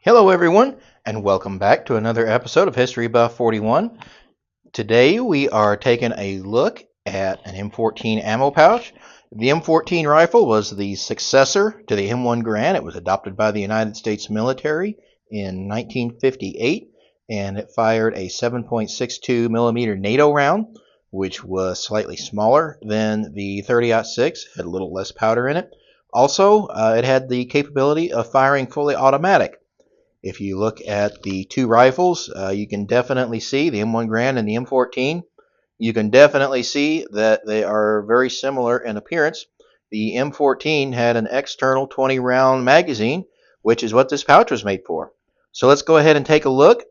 Hello everyone, and welcome back to another episode of History Buff 41. Today we are taking a look at an M14 ammo pouch. The M14 rifle was the successor to the M1 Garand. It was adopted by the United States military in 1958, and it fired a 7.62 millimeter NATO round, which was slightly smaller than the 30-06, had a little less powder in it. Also, it had the capability of firing fully automatic. If you look at the two rifles, you can definitely see the M1 Garand and the M14. You can definitely see that they are very similar in appearance. The M14 had an external 20-round magazine, which is what this pouch was made for. So let's go ahead and take a look.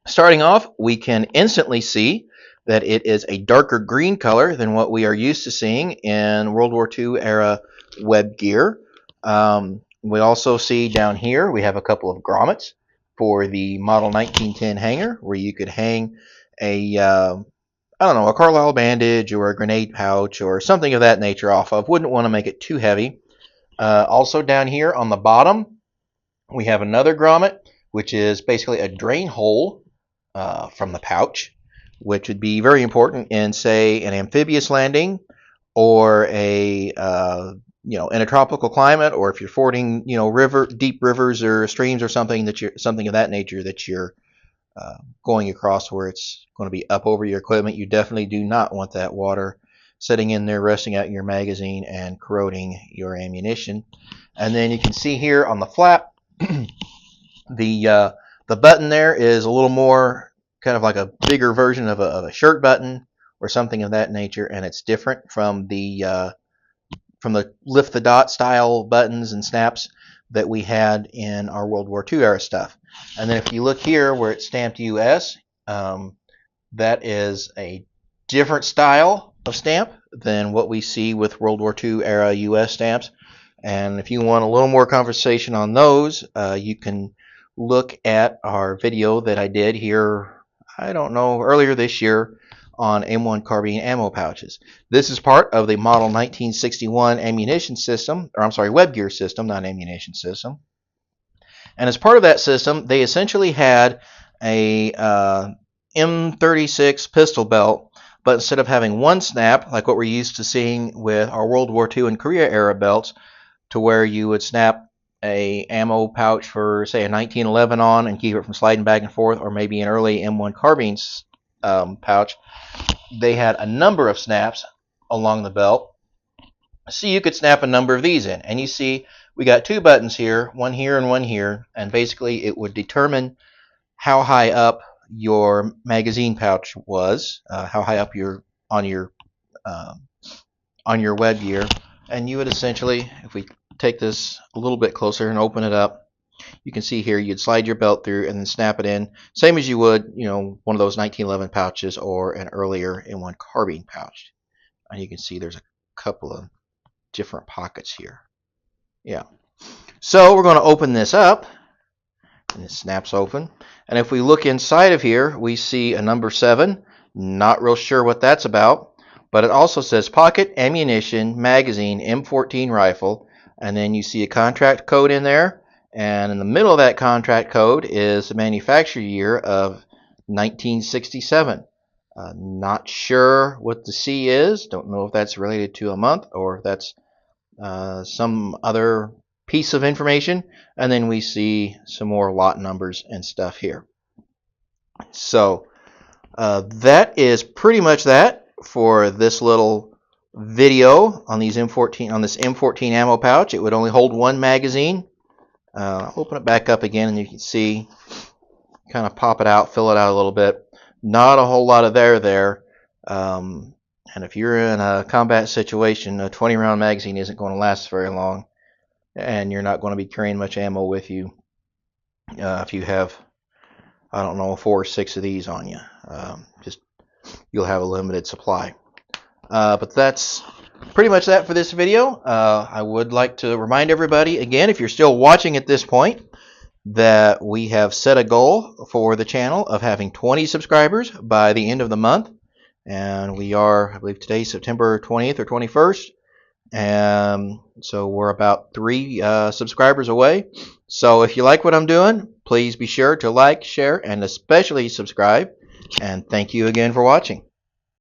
Starting off, we can instantly see that it is a darker green color than what we are used to seeing in World War II era web gear. We also see down here we have a couple of grommets for the Model 1910 hanger, where you could hang a a Carlisle bandage or a grenade pouch or something of that nature off of. Wouldn't want to make it too heavy. Also down here on the bottom, we have another grommet, which is basically a drain hole from the pouch, which would be very important in, say, an amphibious landing or a in a tropical climate, or if you're fording, deep rivers or streams or something of that nature that you're going across where it's going to be up over your equipment. You definitely do not want that water sitting in there, resting out your magazine and corroding your ammunition. And then you can see here on the flap, the button there is a little more kind of like a bigger version of a shirt button or something of that nature, and it's different from the lift the dot style buttons and snaps that we had in our World War II era stuff. And then if you look here where it's stamped US, that is a different style of stamp than what we see with World War II era US stamps. And if you want a little more conversation on those, you can look at our video that I did here, earlier this year on M1 carbine ammo pouches. This is part of the Model 1961 ammunition system, web gear system, not ammunition system. And as part of that system, they essentially had a M36 pistol belt, but instead of having one snap, like what we're used to seeing with our World War II and Korea era belts, to where you would snap a ammo pouch for, say, a 1911 on and keep it from sliding back and forth, or maybe an early M1 carbine pouch, they had a number of snaps along the belt, so you could snap a number of these in. And you see we got two buttons here, one here and one here, and basically it would determine how high up your magazine pouch was, how high up on your web gear. And you would essentially, if we take this a little bit closer and open it up, you can see here you'd slide your belt through and then snap it in, same as you would, one of those 1911 pouches or an earlier M1 carbine pouch. And you can see there's a couple of different pockets here. Yeah. So we're going to open this up, and it snaps open. And if we look inside of here, we see a number 7. Not real sure what that's about, but it also says pocket ammunition magazine M14 rifle, and then you see a contract code in there. And in the middle of that contract code is the manufacture year of 1967. Not sure what the C is. Don't know if that's related to a month or if that's some other piece of information. And then we see some more lot numbers and stuff here. So that is pretty much that for this little video on this M14 ammo pouch. It would only hold one magazine. I'll open it back up again, and you can see, kind of pop it out, fill it out a little bit. Not a whole lot of there. And if you're in a combat situation, a 20-round magazine isn't going to last very long, and you're not going to be carrying much ammo with you if you have, 4 or 6 of these on you. You'll have a limited supply. But that's pretty much that for this video. I would like to remind everybody again, if you're still watching at this point, that we have set a goal for the channel of having 20 subscribers by the end of the month. And we are, I believe today's September 20th or 21st. So we're about 3 subscribers away. So if you like what I'm doing, please be sure to like, share, and especially subscribe. And thank you again for watching.